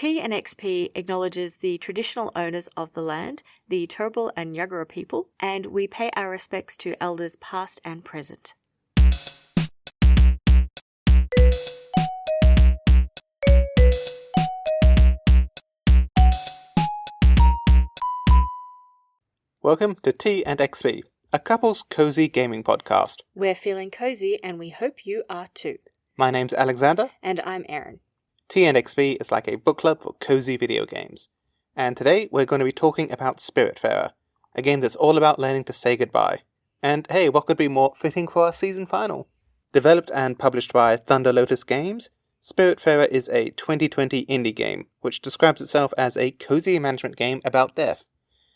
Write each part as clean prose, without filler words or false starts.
T and XP acknowledges the traditional owners of the land, the Turrbal and Yagara people, and we pay our respects to elders past and present. Welcome to T and XP, a couple's cozy gaming podcast. We're feeling cozy and we hope you are too. My name's Alexander. And I'm Erin. T and XP is like a book club for cozy video games. And today we're going to be talking about Spiritfarer, a game that's all about learning to say goodbye. And hey, what could be more fitting for our season final? Developed and published by Thunder Lotus Games, Spiritfarer is a 2020 indie game, which describes itself as a cozy management game about death.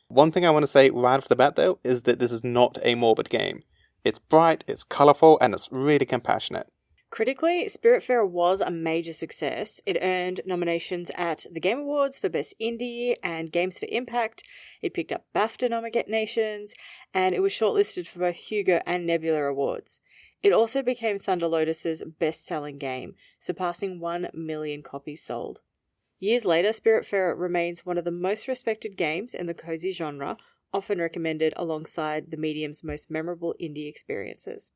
One thing I want to say right off the bat, though, is that this is not a morbid game. It's bright, it's colourful, and it's really compassionate. Critically, Spiritfarer was a major success. It earned nominations at the Game Awards for Best Indie and Games for Impact. It picked up BAFTA nominations, and it was shortlisted for both Hugo and Nebula Awards. It also became Thunder Lotus's best-selling game, surpassing 1 million copies sold. Years later, Spiritfarer remains one of the most respected games in the cozy genre, often recommended alongside the medium's most memorable indie experiences.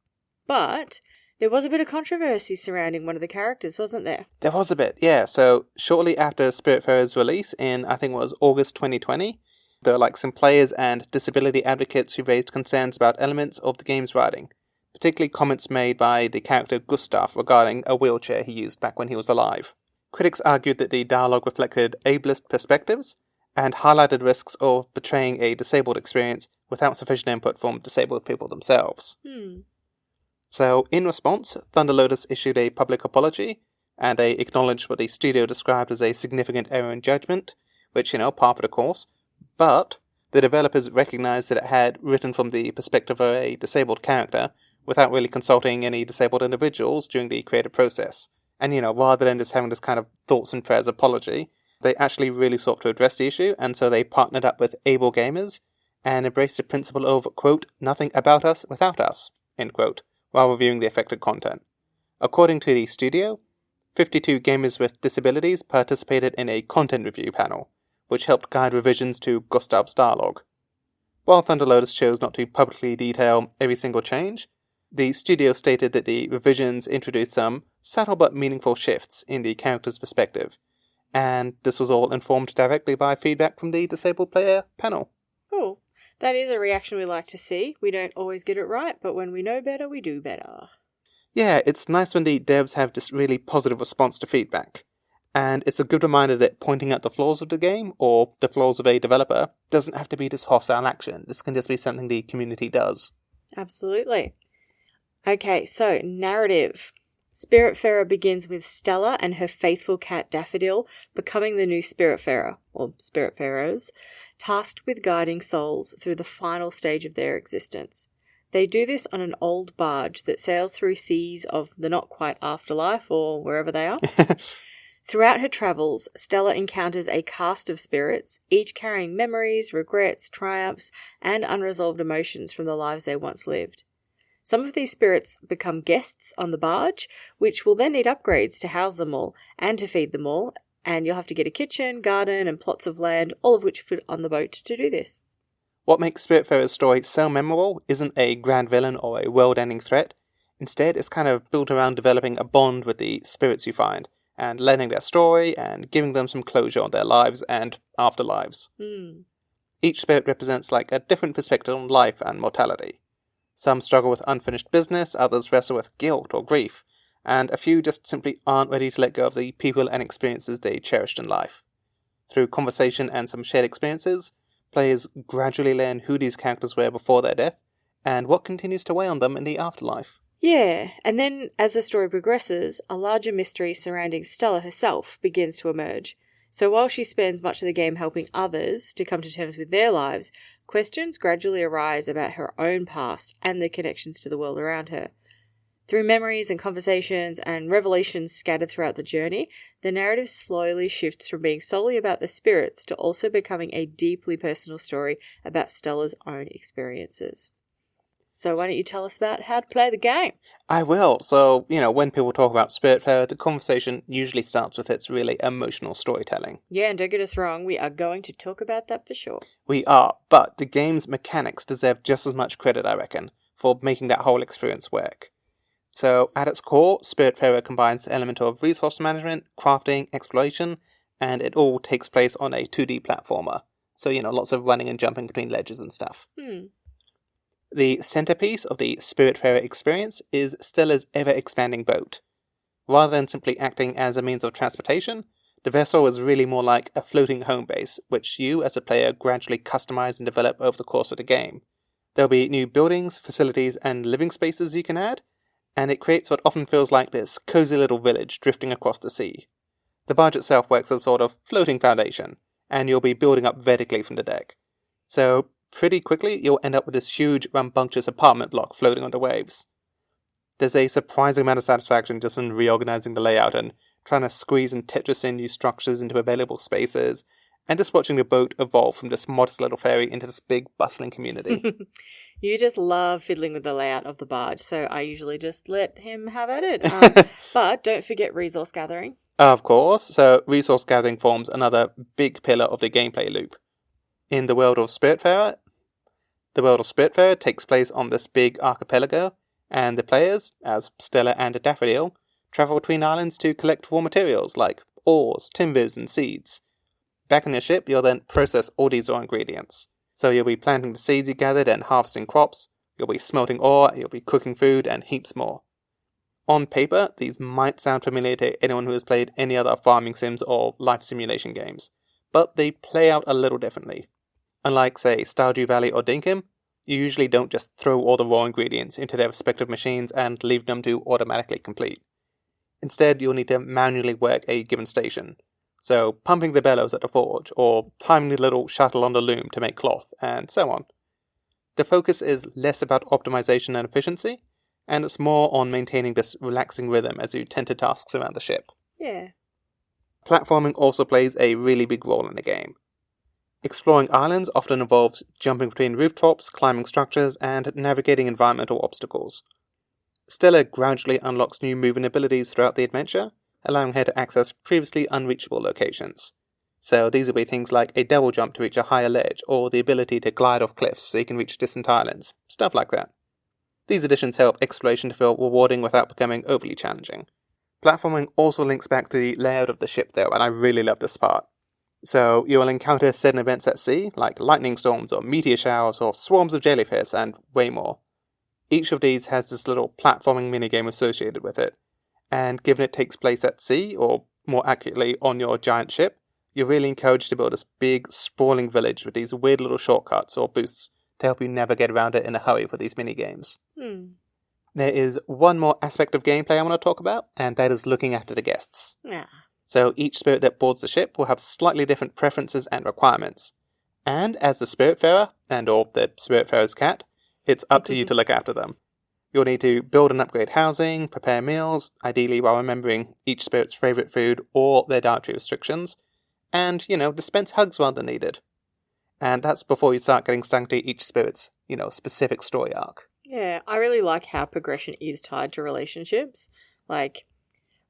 But there was a bit of controversy surrounding one of the characters, wasn't there? There was a bit, yeah. So shortly after Spiritfarer's release in, I think it was August 2020, there were some players and disability advocates who raised concerns about elements of the game's writing, particularly comments made by the character Gustav regarding a wheelchair he used back when he was alive. Critics argued that the dialogue reflected ableist perspectives and highlighted risks of portraying a disabled experience without sufficient input from disabled people themselves. So, in response, Thunder Lotus issued a public apology, and they acknowledged what the studio described as a significant error in judgment, which, par for the course, but the developers recognized that it had written from the perspective of a disabled character without really consulting any disabled individuals during the creative process. And, rather than just having this kind of thoughts and prayers apology, they actually really sought to address the issue, and so they partnered up with able gamers and embraced the principle of, quote, nothing about us without us, end quote, while reviewing the affected content. According to the studio, 52 gamers with disabilities participated in a content review panel, which helped guide revisions to Gustav's dialogue. While Thunder Lotus chose not to publicly detail every single change, the studio stated that the revisions introduced some subtle but meaningful shifts in the character's perspective, and this was all informed directly by feedback from the disabled player panel. Cool. That is a reaction we like to see. We don't always get it right, but when we know better, we do better. Yeah, it's nice when the devs have this really positive response to feedback, and it's a good reminder that pointing out the flaws of the game, or the flaws of a developer, doesn't have to be this hostile action. This can just be something the community does. Absolutely. Okay, so narrative. Spiritfarer begins with Stella and her faithful cat Daffodil becoming the new Spiritfarer, or Spiritfarers, tasked with guiding souls through the final stage of their existence. They do this on an old barge that sails through seas of the not-quite afterlife, or wherever they are. Throughout her travels, Stella encounters a cast of spirits, each carrying memories, regrets, triumphs, and unresolved emotions from the lives they once lived. Some of these spirits become guests on the barge, which will then need upgrades to house them all and to feed them all, and you'll have to get a kitchen, garden, and plots of land, all of which fit on the boat to do this. What makes Spiritfarer's story so memorable isn't a grand villain or a world-ending threat. Instead, it's kind of built around developing a bond with the spirits you find, and learning their story, and giving them some closure on their lives and afterlives. Each spirit represents a different perspective on life and mortality. Some struggle with unfinished business, others wrestle with guilt or grief, and a few just simply aren't ready to let go of the people and experiences they cherished in life. Through conversation and some shared experiences, players gradually learn who these characters were before their death, and what continues to weigh on them in the afterlife. Yeah, and then as the story progresses, a larger mystery surrounding Stella herself begins to emerge. So while she spends much of the game helping others to come to terms with their lives, questions gradually arise about her own past and the connections to the world around her. Through memories and conversations and revelations scattered throughout the journey, the narrative slowly shifts from being solely about the spirits to also becoming a deeply personal story about Stella's own experiences. So why don't you tell us about how to play the game? I will. So, when people talk about Spiritfarer, the conversation usually starts with its really emotional storytelling. Yeah, and don't get us wrong, we are going to talk about that for sure. We are, but the game's mechanics deserve just as much credit, I reckon, for making that whole experience work. So, at its core, Spiritfarer combines the element of resource management, crafting, exploration, and it all takes place on a 2D platformer. So, lots of running and jumping between ledges and stuff. The centerpiece of the Spiritfarer experience is Stella's ever-expanding boat. Rather than simply acting as a means of transportation, the vessel is really more like a floating home base, which you, as a player, gradually customize and develop over the course of the game. There'll be new buildings, facilities, and living spaces you can add, and it creates what often feels like this cozy little village drifting across the sea. The barge itself works as a sort of floating foundation, and you'll be building up vertically from the deck. So, pretty quickly, you'll end up with this huge, rambunctious apartment block floating on the waves. There's a surprising amount of satisfaction just in reorganizing the layout and trying to squeeze and Tetris in new structures into available spaces, and just watching the boat evolve from this modest little ferry into this big, bustling community. You just love fiddling with the layout of the barge, so I usually just let him have at it. But don't forget resource gathering. Of course, so resource gathering forms another big pillar of the gameplay loop. In the world of Spiritfarer, takes place on this big archipelago, and the players, as Stella and Daffodil, travel between islands to collect raw materials like ores, timbers, and seeds. Back on your ship, you'll then process all these raw ingredients. So you'll be planting the seeds you gathered and harvesting crops, you'll be smelting ore, you'll be cooking food, and heaps more. On paper, these might sound familiar to anyone who has played any other farming sims or life simulation games, but they play out a little differently. Unlike, say, Stardew Valley or Dinkum, you usually don't just throw all the raw ingredients into their respective machines and leave them to automatically complete. Instead, you'll need to manually work a given station. So, pumping the bellows at the forge, or timing the little shuttle on the loom to make cloth, and so on. The focus is less about optimization and efficiency, and it's more on maintaining this relaxing rhythm as you tend to tasks around the ship. Yeah. Platforming also plays a really big role in the game. Exploring islands often involves jumping between rooftops, climbing structures, and navigating environmental obstacles. Stella gradually unlocks new movement abilities throughout the adventure, allowing her to access previously unreachable locations. So these will be things like a double jump to reach a higher ledge, or the ability to glide off cliffs so you can reach distant islands, stuff like that. These additions help exploration to feel rewarding without becoming overly challenging. Platforming also links back to the layout of the ship though, and I really love this part. So you'll encounter certain events at sea, like lightning storms or meteor showers or swarms of jellyfish and way more. Each of these has this little platforming minigame associated with it, and given it takes place at sea, or more accurately on your giant ship, you're really encouraged to build this big, sprawling village with these weird little shortcuts or boosts to help you navigate around it in a hurry for these mini-games. There is one more aspect of gameplay I want to talk about, and that is looking after the guests. So each spirit that boards the ship will have slightly different preferences and requirements. And as the Spiritfarer, and/or the Spiritfarer's cat, it's up to you to look after them. You'll need to build and upgrade housing, prepare meals, ideally while remembering each spirit's favourite food or their dietary restrictions, and, dispense hugs while they're needed. And that's before you start getting stung to each spirit's, specific story arc. Yeah, I really like how progression is tied to relationships. Like,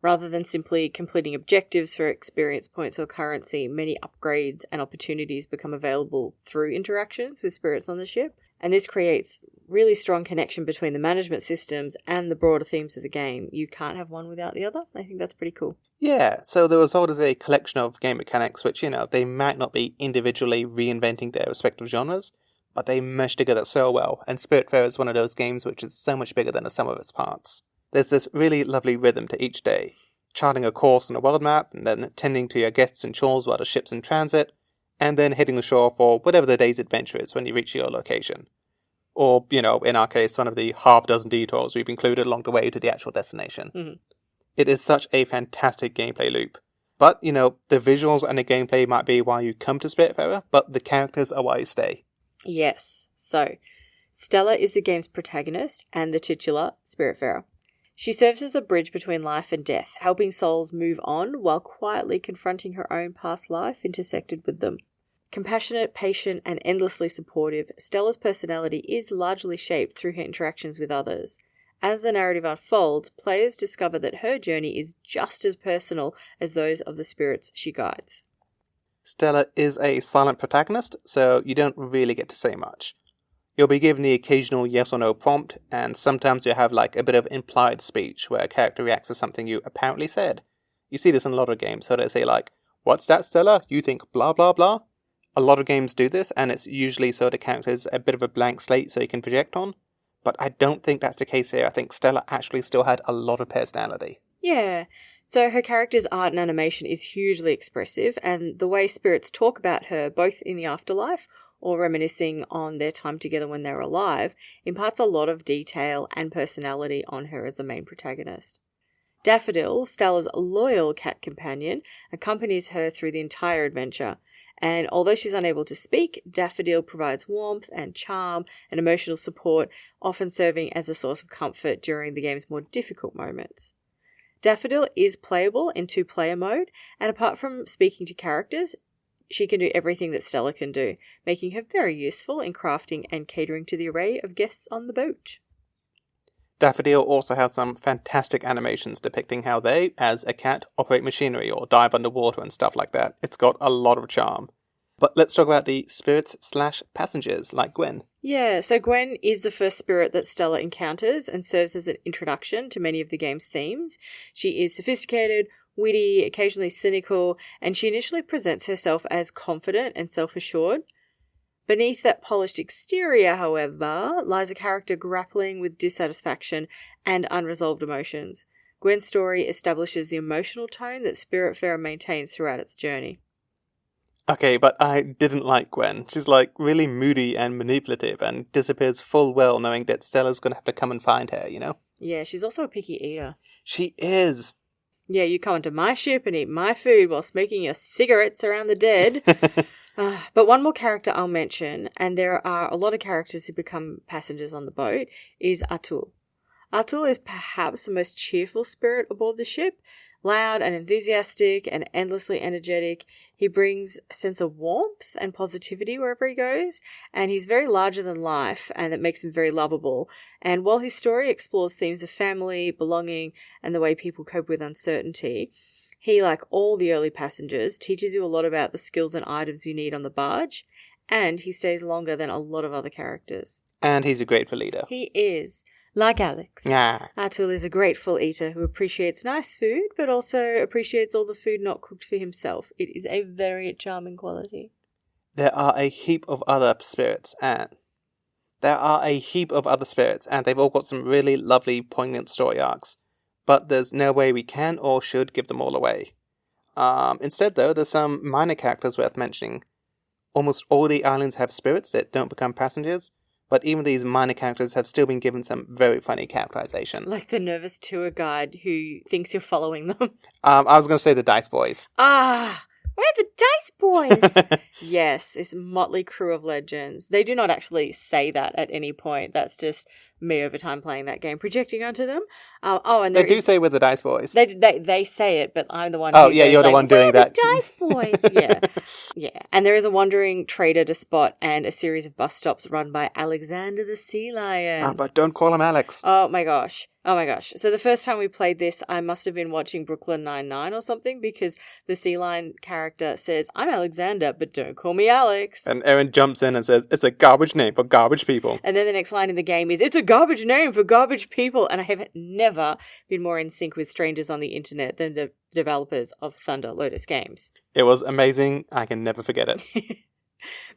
rather than simply completing objectives for experience points or currency, many upgrades and opportunities become available through interactions with spirits on the ship. And this creates really strong connection between the management systems and the broader themes of the game. You can't have one without the other. I think that's pretty cool. Yeah, so the result is a collection of game mechanics which, they might not be individually reinventing their respective genres, but they mesh together so well, and Spiritfarer is one of those games which is so much bigger than the sum of its parts. There's this really lovely rhythm to each day, charting a course on a world map, and then tending to your guests and chores while the ship's in transit, and then hitting the shore for whatever the day's adventure is when you reach your location. Or, in our case, one of the half-dozen detours we've included along the way to the actual destination. It is such a fantastic gameplay loop. But, the visuals and the gameplay might be why you come to Spiritfarer, but the characters are why you stay. Yes. So, Stella is the game's protagonist and the titular Spiritfarer. She serves as a bridge between life and death, helping souls move on while quietly confronting her own past life intersected with them. Compassionate, patient, and endlessly supportive, Stella's personality is largely shaped through her interactions with others. As the narrative unfolds, players discover that her journey is just as personal as those of the spirits she guides. Stella is a silent protagonist, so you don't really get to say much. You'll be given the occasional yes or no prompt, and sometimes you have like a bit of implied speech where a character reacts to something you apparently said. You see this in a lot of games, so they say like, "What's that, Stella? You think blah blah blah?" A lot of games do this, and it's usually so the character's a bit of a blank slate so you can project on. But I don't think that's the case here. I think Stella actually still had a lot of personality. Yeah, so her character's art and animation is hugely expressive, and the way spirits talk about her, both in the afterlife or reminiscing on their time together when they were alive, imparts a lot of detail and personality on her as the main protagonist. Daffodil, Stella's loyal cat companion, accompanies her through the entire adventure. And although she's unable to speak, Daffodil provides warmth and charm and emotional support, often serving as a source of comfort during the game's more difficult moments. Daffodil is playable in 2-player mode, and apart from speaking to characters, she can do everything that Stella can do, making her very useful in crafting and catering to the array of guests on the boat. Daffodil also has some fantastic animations depicting how they, as a cat, operate machinery or dive underwater and stuff like that. It's got a lot of charm. But let's talk about the spirits/passengers, like Gwen. Yeah, so Gwen is the first spirit that Stella encounters and serves as an introduction to many of the game's themes. She is sophisticated, witty, occasionally cynical, and she initially presents herself as confident and self-assured. Beneath that polished exterior, however, lies a character grappling with dissatisfaction and unresolved emotions. Gwen's story establishes the emotional tone that Spiritfarer maintains throughout its journey. Okay, but I didn't like Gwen. She's like really moody and manipulative and disappears full well knowing that Stella's gonna have to come and find her, you know? Yeah, she's also a picky eater. She is. Yeah, you come onto my ship and eat my food while smoking your cigarettes around the dead. But one more character I'll mention, and there are a lot of characters who become passengers on the boat, is Atul. Atul is perhaps the most cheerful spirit aboard the ship. Loud and enthusiastic and endlessly energetic, he brings a sense of warmth and positivity wherever he goes, and he's very larger than life, and that makes him very lovable. And while his story explores themes of family, belonging, and the way people cope with uncertainty, he, like all the early passengers, teaches you a lot about the skills and items you need on the barge, and he stays longer than a lot of other characters. And he's a grateful leader. He is. Like Alex. Yeah. Atul is a grateful eater who appreciates nice food, but also appreciates all the food not cooked for himself. It is a very charming quality. There are a heap of other spirits, and they've all got some really lovely, poignant story arcs. But there's no way we can or should give them all away. Instead, though, there's some minor characters worth mentioning. Almost all the islands have spirits that don't become passengers, but even these minor characters have still been given some very funny characterization. Like the nervous tour guide who thinks you're following them. I was going to say the Dice Boys. Ah, where are the Dice Boys? Yes, this motley crew of legends. They do not actually say that at any point. That's just me over time playing that game, projecting onto them. And they do say we're the Dice Boys. They say it, but I'm the one. Oh, yeah, you're the one doing that. The Dice Boys. Yeah, yeah. And there is a wandering trader to spot, and a series of bus stops run by Alexander the Sea Lion. But don't call him Alex. Oh my gosh. So the first time we played this, I must have been watching Brooklyn Nine-Nine or something, because the Sea Lion character says, "I'm Alexander, but don't call me Alex." And Erin jumps in and says, "It's a garbage name for garbage people." And then the next line in the game is, "It's a garbage name for garbage people." And I have never been more in sync with strangers on the internet than the developers of Thunder Lotus Games. It was amazing. I can never forget it.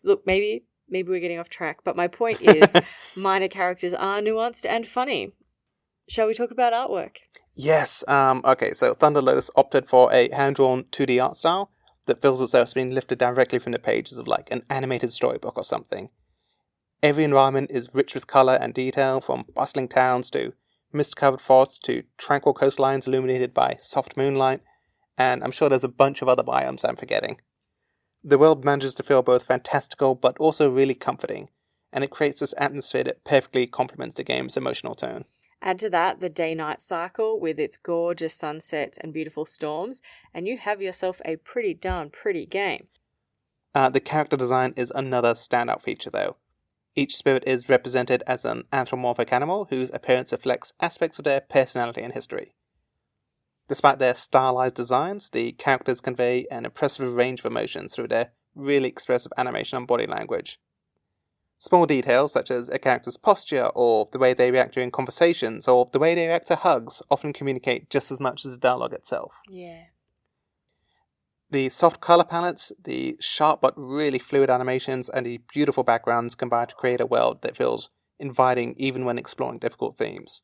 Look, maybe we're getting off track, but my point is minor characters are nuanced and funny. Shall we talk about artwork? Yes. Okay, so Thunder Lotus opted for a hand-drawn 2D art style that feels as though it's been lifted directly from the pages of like an animated storybook or something. Every environment is rich with colour and detail, from bustling towns to mist-covered forests to tranquil coastlines illuminated by soft moonlight, and I'm sure there's a bunch of other biomes I'm forgetting. The world manages to feel both fantastical but also really comforting, and it creates this atmosphere that perfectly complements the game's emotional tone. Add to that the day-night cycle with its gorgeous sunsets and beautiful storms, and you have yourself a pretty darn pretty game. The character design is another standout feature, though. Each spirit is represented as an anthropomorphic animal whose appearance reflects aspects of their personality and history. Despite their stylized designs, the characters convey an impressive range of emotions through their really expressive animation and body language. Small details such as a character's posture, or the way they react during conversations, or the way they react to hugs often communicate just as much as the dialogue itself. Yeah. The soft colour palettes, the sharp but really fluid animations, and the beautiful backgrounds combine to create a world that feels inviting even when exploring difficult themes.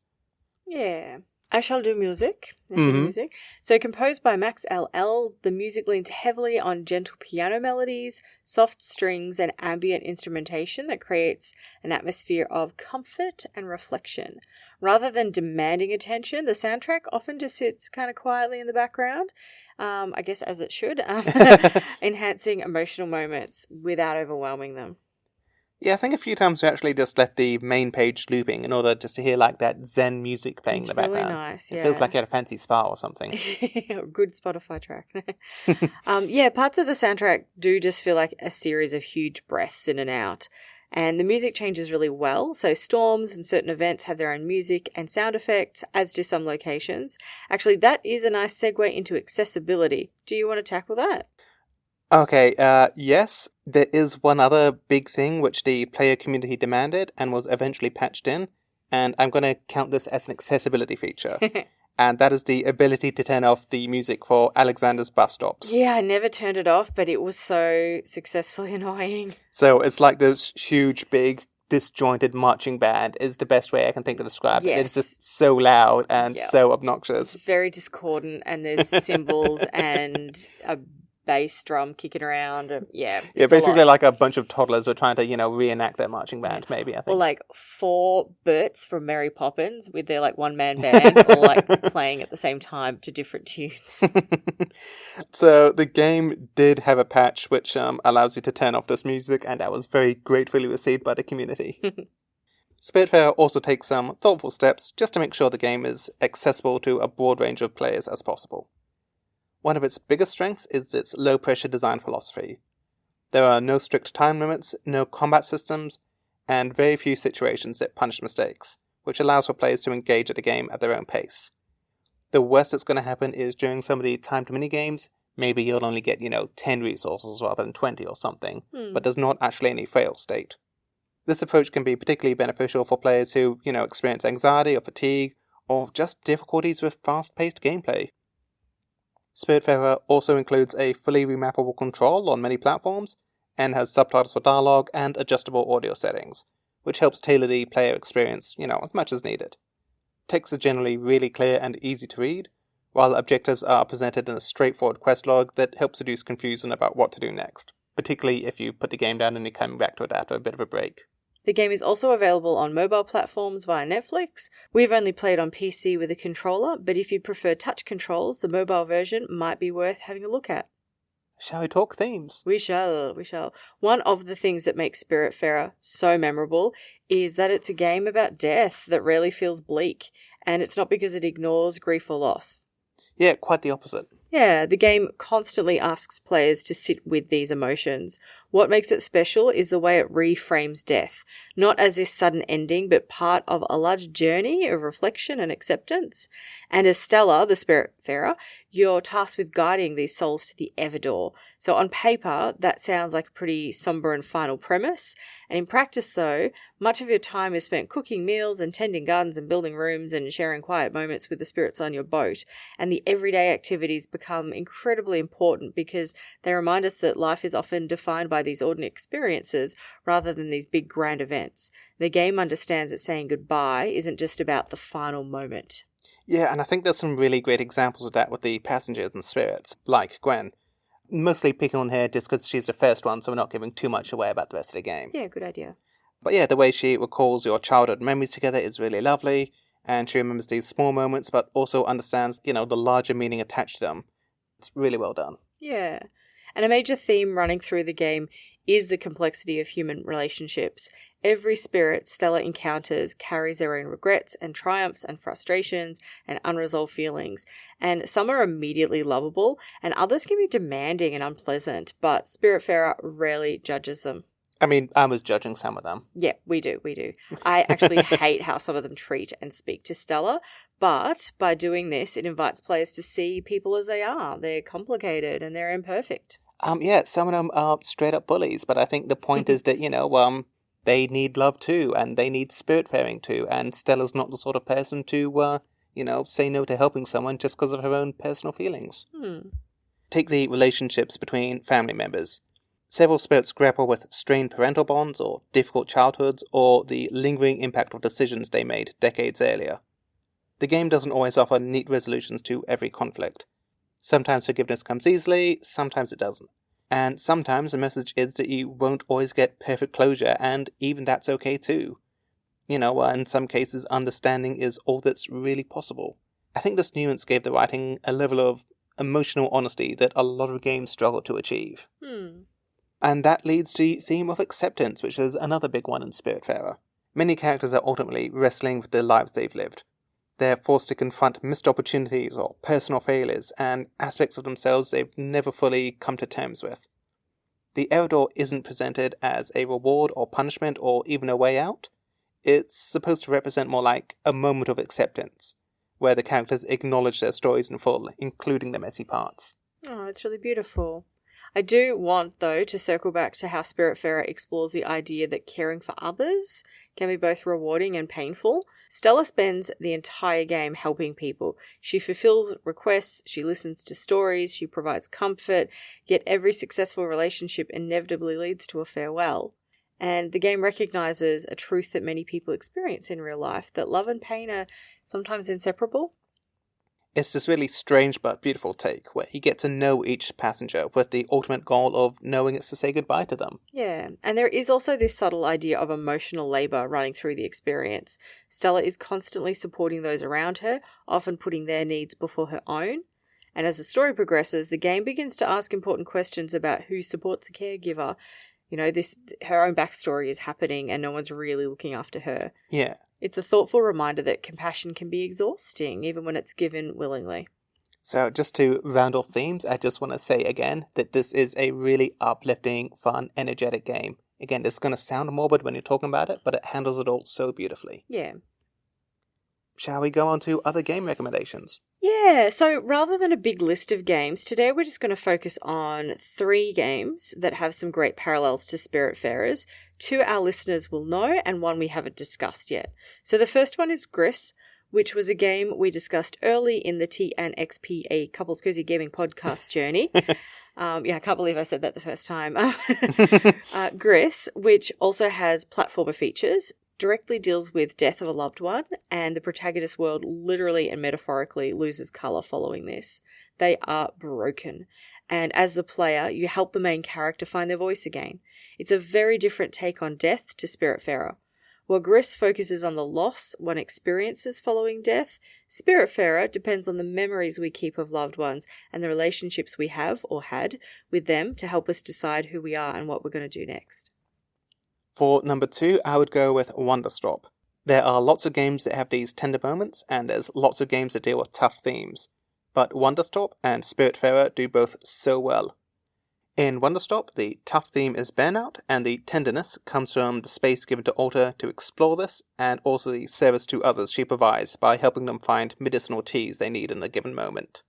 Yeah. I shall do music. Mhm. Music. So composed by Max LL, the music leans heavily on gentle piano melodies, soft strings, and ambient instrumentation that creates an atmosphere of comfort and reflection. Rather than demanding attention, the soundtrack often just sits kind of quietly in the background, I guess as it should, enhancing emotional moments without overwhelming them. Yeah, I think a few times we actually just left the main page looping in order just to hear like that Zen music playing in the It's really background. nice, It feels like you're at a fancy spa or something. Good Spotify track. Parts of the soundtrack do just feel like a series of huge breaths in and out. And the music changes really well. So storms and certain events have their own music and sound effects, as do some locations. Actually, that is a nice segue into accessibility. Do you want to tackle that? Okay, yes, there is one other big thing which the player community demanded and was eventually patched in, and I'm going to count this as an accessibility feature. And that is the ability to turn off the music for Alexander's bus stops. Yeah, I never turned it off, but it was so successfully annoying. So it's like this huge, big, disjointed marching band is the best way I can think to describe it. It's Yes. just so loud and Yep. so obnoxious. It's very discordant, and there's cymbals and a bass drum kicking around. Yeah, It's a basically lot. like a bunch of toddlers were trying to, reenact their marching band, maybe, I Or think. like 4 Berts from Mary Poppins with their like one-man band all like playing at the same time to different tunes. So the game did have a patch which allows you to turn off this music, and that was very gratefully received by the community. Spiritfarer also takes some thoughtful steps just to make sure the game is accessible to a broad range of players as possible. One of its biggest strengths is its low-pressure design philosophy. There are no strict time limits, no combat systems, and very few situations that punish mistakes, which allows for players to engage at the game at their own pace. The worst that's going to happen is during some of the timed minigames, maybe you'll only get, 10 resources rather than 20 or something, but there's not actually any fail state. This approach can be particularly beneficial for players who, experience anxiety or fatigue, or just difficulties with fast-paced gameplay. Spiritfarer also includes a fully remappable control on many platforms, and has subtitles for dialogue and adjustable audio settings, which helps tailor the player experience, as much as needed. Text is generally really clear and easy to read, while objectives are presented in a straightforward quest log that helps reduce confusion about what to do next, particularly if you put the game down and you're coming back to it after a bit of a break. The game is also available on mobile platforms via Netflix. We've only played on PC with a controller, but if you prefer touch controls, the mobile version might be worth having a look at. Shall we talk themes? We shall. One of the things that makes Spiritfarer so memorable is that it's a game about death that rarely feels bleak, and it's not because it ignores grief or loss. Yeah, quite the opposite. Yeah, the game constantly asks players to sit with these emotions. What makes it special is the way it reframes death, not as this sudden ending, but part of a large journey of reflection and acceptance. And as Stella, the Spiritfarer, you're tasked with guiding these souls to the Everdoor. So on paper, that sounds like a pretty somber and final premise. And in practice, though, much of your time is spent cooking meals and tending gardens and building rooms and sharing quiet moments with the spirits on your boat. And the everyday activities become incredibly important because they remind us that life is often defined by these ordinary experiences rather than these big grand events. The game understands that saying goodbye isn't just about the final moment. Yeah, and I think there's some really great examples of that with the passengers and spirits, like Gwen. Mostly picking on her just because she's the first one, so we're not giving too much away about the rest of the game. Yeah, good idea. But yeah, the way she recalls your childhood memories together is really lovely, and she remembers these small moments, but also understands, the larger meaning attached to them. It's really well done. Yeah. And a major theme running through the game is the complexity of human relationships. Every spirit Stella encounters carries their own regrets and triumphs and frustrations and unresolved feelings. And some are immediately lovable and others can be demanding and unpleasant, but Spiritfarer rarely judges them. I mean, I was judging some of them. Yeah, we do. I actually hate how some of them treat and speak to Stella, but by doing this, it invites players to see people as they are. They're complicated and they're imperfect. Yeah, some of them are straight up bullies, but I think the point is that, they need love too, and they need spiritfaring too, and Stella's not the sort of person to, say no to helping someone just because of her own personal feelings. Take the relationships between family members. Several spirits grapple with strained parental bonds, or difficult childhoods, or the lingering impact of decisions they made decades earlier. The game doesn't always offer neat resolutions to every conflict. Sometimes forgiveness comes easily, sometimes it doesn't. And sometimes the message is that you won't always get perfect closure, and even that's okay too. In some cases, understanding is all that's really possible. I think this nuance gave the writing a level of emotional honesty that a lot of games struggle to achieve. And that leads to the theme of acceptance, which is another big one in Spiritfarer. Many characters are ultimately wrestling with the lives they've lived. They're forced to confront missed opportunities or personal failures and aspects of themselves they've never fully come to terms with. The error door isn't presented as a reward or punishment or even a way out. It's supposed to represent more like a moment of acceptance, where the characters acknowledge their stories in full, including the messy parts. Oh, it's really beautiful. I do want, though, to circle back to how Spiritfarer explores the idea that caring for others can be both rewarding and painful. Stella spends the entire game helping people. She fulfills requests, she listens to stories, she provides comfort, yet every successful relationship inevitably leads to a farewell. And the game recognizes a truth that many people experience in real life, that love and pain are sometimes inseparable. It's this really strange but beautiful take, where you get to know each passenger with the ultimate goal of knowing it's to say goodbye to them. Yeah, and there is also this subtle idea of emotional labour running through the experience. Stella is constantly supporting those around her, often putting their needs before her own. And as the story progresses, the game begins to ask important questions about who supports a caregiver. Her own backstory is happening and no one's really looking after her. Yeah. It's a thoughtful reminder that compassion can be exhausting, even when it's given willingly. So just to round off themes, I just want to say again that this is a really uplifting, fun, energetic game. Again, it's going to sound morbid when you're talking about it, but it handles it all so beautifully. Yeah. Shall we go on to other game recommendations? Yeah, so rather than a big list of games, today we're just going to focus on 3 games that have some great parallels to Spiritfarers. 2 our listeners will know and 1 we haven't discussed yet. So the first one is Gris, which was a game we discussed early in the T&XP, a Couples Cozy Gaming podcast journey. I can't believe I said that the first time. Gris, which also has platformer features, directly deals with death of a loved one, and the protagonist's world literally and metaphorically loses colour following this. They are broken, and as the player, you help the main character find their voice again. It's a very different take on death to Spiritfarer. While Gris focuses on the loss one experiences following death, Spiritfarer depends on the memories we keep of loved ones and the relationships we have or had with them to help us decide who we are and what we're going to do next. For number 2, I would go with Wonderstop. There are lots of games that have these tender moments, and there's lots of games that deal with tough themes. But Wonderstop and Spiritfarer do both so well. In Wonderstop, the tough theme is burnout, and the tenderness comes from the space given to Alta to explore this, and also the service to others she provides by helping them find medicinal teas they need in a given moment.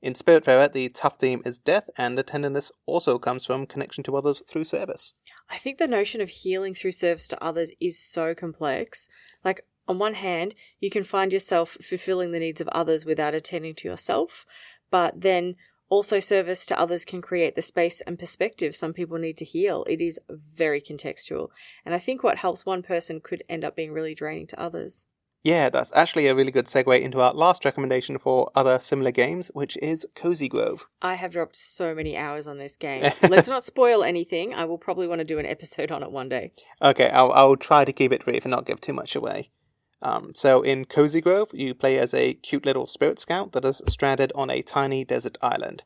In Spiritfarer, the tough theme is death, and the tenderness also comes from connection to others through service. I think the notion of healing through service to others is so complex. Like, on one hand, you can find yourself fulfilling the needs of others without attending to yourself, but then also service to others can create the space and perspective some people need to heal. It is very contextual, and I think what helps one person could end up being really draining to others. Yeah, that's actually a really good segue into our last recommendation for other similar games, which is Cozy Grove. I have dropped so many hours on this game. Let's not spoil anything. I will probably want to do an episode on it one day. Okay, I'll try to keep it brief and not give too much away. So in Cozy Grove, you play as a cute little spirit scout that is stranded on a tiny desert island.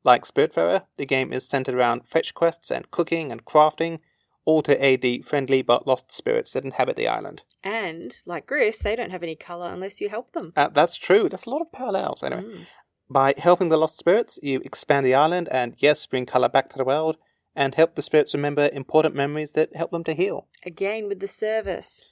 Like Spiritfarer, the game is centered around fetch quests and cooking and crafting, all to aid the friendly but lost spirits that inhabit the island. And, like Gris, they don't have any colour unless you help them. That's true. There's a lot of parallels, anyway. By helping the lost spirits, you expand the island and, yes, bring colour back to the world, and help the spirits remember important memories that help them to heal. Again with the service.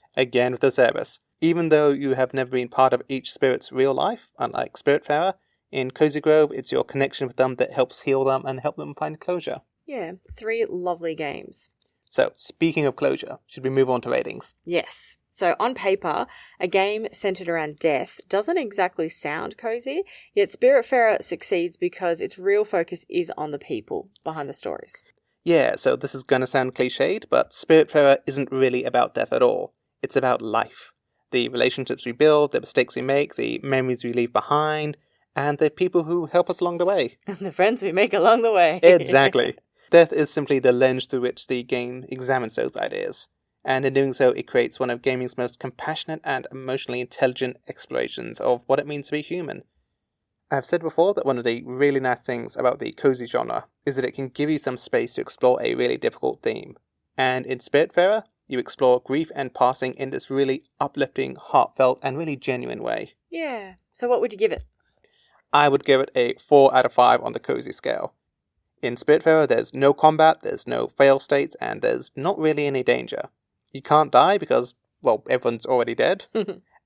Even though you have never been part of each spirit's real life, unlike Spiritfarer, in Cozy Grove, it's your connection with them that helps heal them and help them find closure. Yeah, 3 lovely games. So, speaking of closure, should we move on to ratings? Yes. So, on paper, a game centered around death doesn't exactly sound cozy, yet Spiritfarer succeeds because its real focus is on the people behind the stories. Yeah, so this is going to sound cliched, but Spiritfarer isn't really about death at all. It's about life. The relationships we build, the mistakes we make, the memories we leave behind, and the people who help us along the way. And the friends we make along the way. Exactly. Death is simply the lens through which the game examines those ideas, and in doing so it creates one of gaming's most compassionate and emotionally intelligent explorations of what it means to be human. I've said before that one of the really nice things about the cozy genre is that it can give you some space to explore a really difficult theme, and in Spiritfarer, you explore grief and passing in this really uplifting, heartfelt, and really genuine way. Yeah, so what would you give it? I would give it a 4 out of 5 on the cozy scale. In Spiritfarer, there's no combat, there's no fail states, and there's not really any danger. You can't die because, well, everyone's already dead,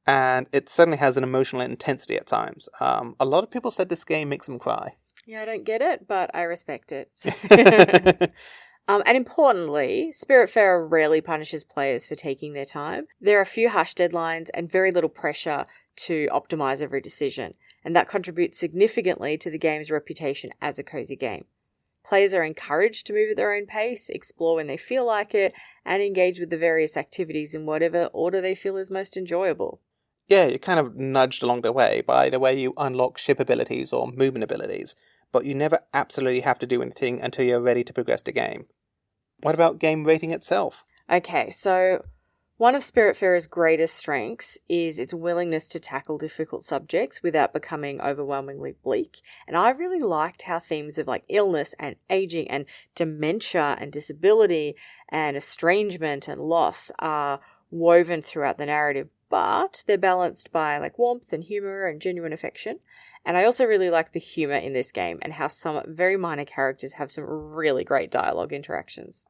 and it certainly has an emotional intensity at times. A lot of people said this game makes them cry. Yeah, I don't get it, but I respect it. And importantly, Spiritfarer rarely punishes players for taking their time. There are few harsh deadlines and very little pressure to optimise every decision, and that contributes significantly to the game's reputation as a cozy game. Players are encouraged to move at their own pace, explore when they feel like it, and engage with the various activities in whatever order they feel is most enjoyable. Yeah, you're kind of nudged along the way by the way you unlock ship abilities or movement abilities, but you never absolutely have to do anything until you're ready to progress the game. What about game rating itself? Okay, so one of Spiritfarer's greatest strengths is its willingness to tackle difficult subjects without becoming overwhelmingly bleak. And I really liked how themes of like illness and aging and dementia and disability and estrangement and loss are woven throughout the narrative, but they're balanced by like warmth and humor and genuine affection. And I also really like the humor in this game and how some very minor characters have some really great dialogue interactions.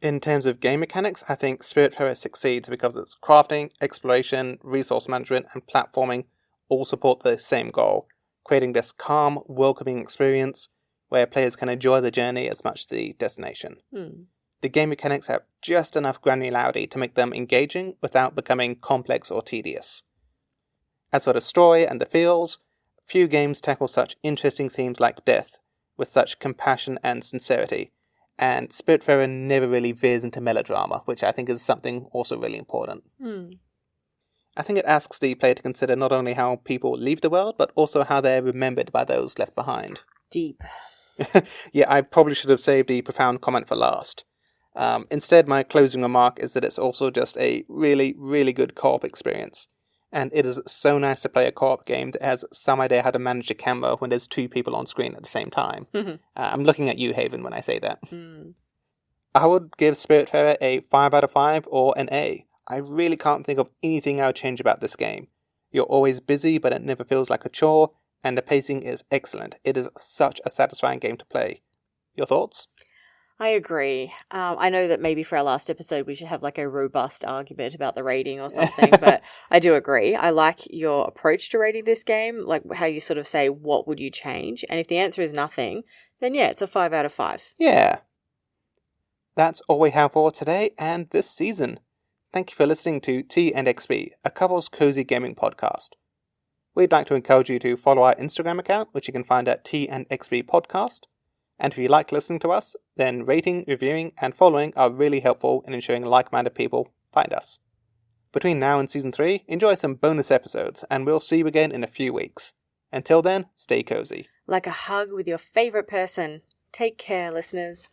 In terms of game mechanics, I think Spiritfarer succeeds because its crafting, exploration, resource management, and platforming all support the same goal, creating this calm, welcoming experience where players can enjoy the journey as much as the destination. The game mechanics have just enough granularity to make them engaging without becoming complex or tedious. As for the story and the feels, few games tackle such interesting themes like death with such compassion and sincerity, and Spiritfarer never really veers into melodrama, which I think is something also really important. I think it asks the player to consider not only how people leave the world, but also how they're remembered by those left behind. Deep. Yeah, I probably should have saved the profound comment for last. Instead, my closing remark is that it's also just a really, really good co-op experience. And it is so nice to play a co-op game that has some idea how to manage a camera when there's 2 people on screen at the same time. I'm looking at you, Haven, when I say that. I would give Spiritfarer a 5 out of 5 or an A. I really can't think of anything I would change about this game. You're always busy, but it never feels like a chore, and the pacing is excellent. It is such a satisfying game to play. Your thoughts? I agree. I know that maybe for our last episode we should have like a robust argument about the rating or something, but I do agree. I like your approach to rating this game, like how you sort of say, what would you change? And if the answer is nothing, then yeah, it's a 5 out of 5. Yeah. That's all we have for today and this season. Thank you for listening to T&XP, a couple's cozy gaming podcast. We'd like to encourage you to follow our Instagram account, which you can find at T&XP Podcast. And if you like listening to us, then rating, reviewing, and following are really helpful in ensuring like-minded people find us. Between now and Season 3, enjoy some bonus episodes, and we'll see you again in a few weeks. Until then, stay cozy. Like a hug with your favourite person. Take care, listeners.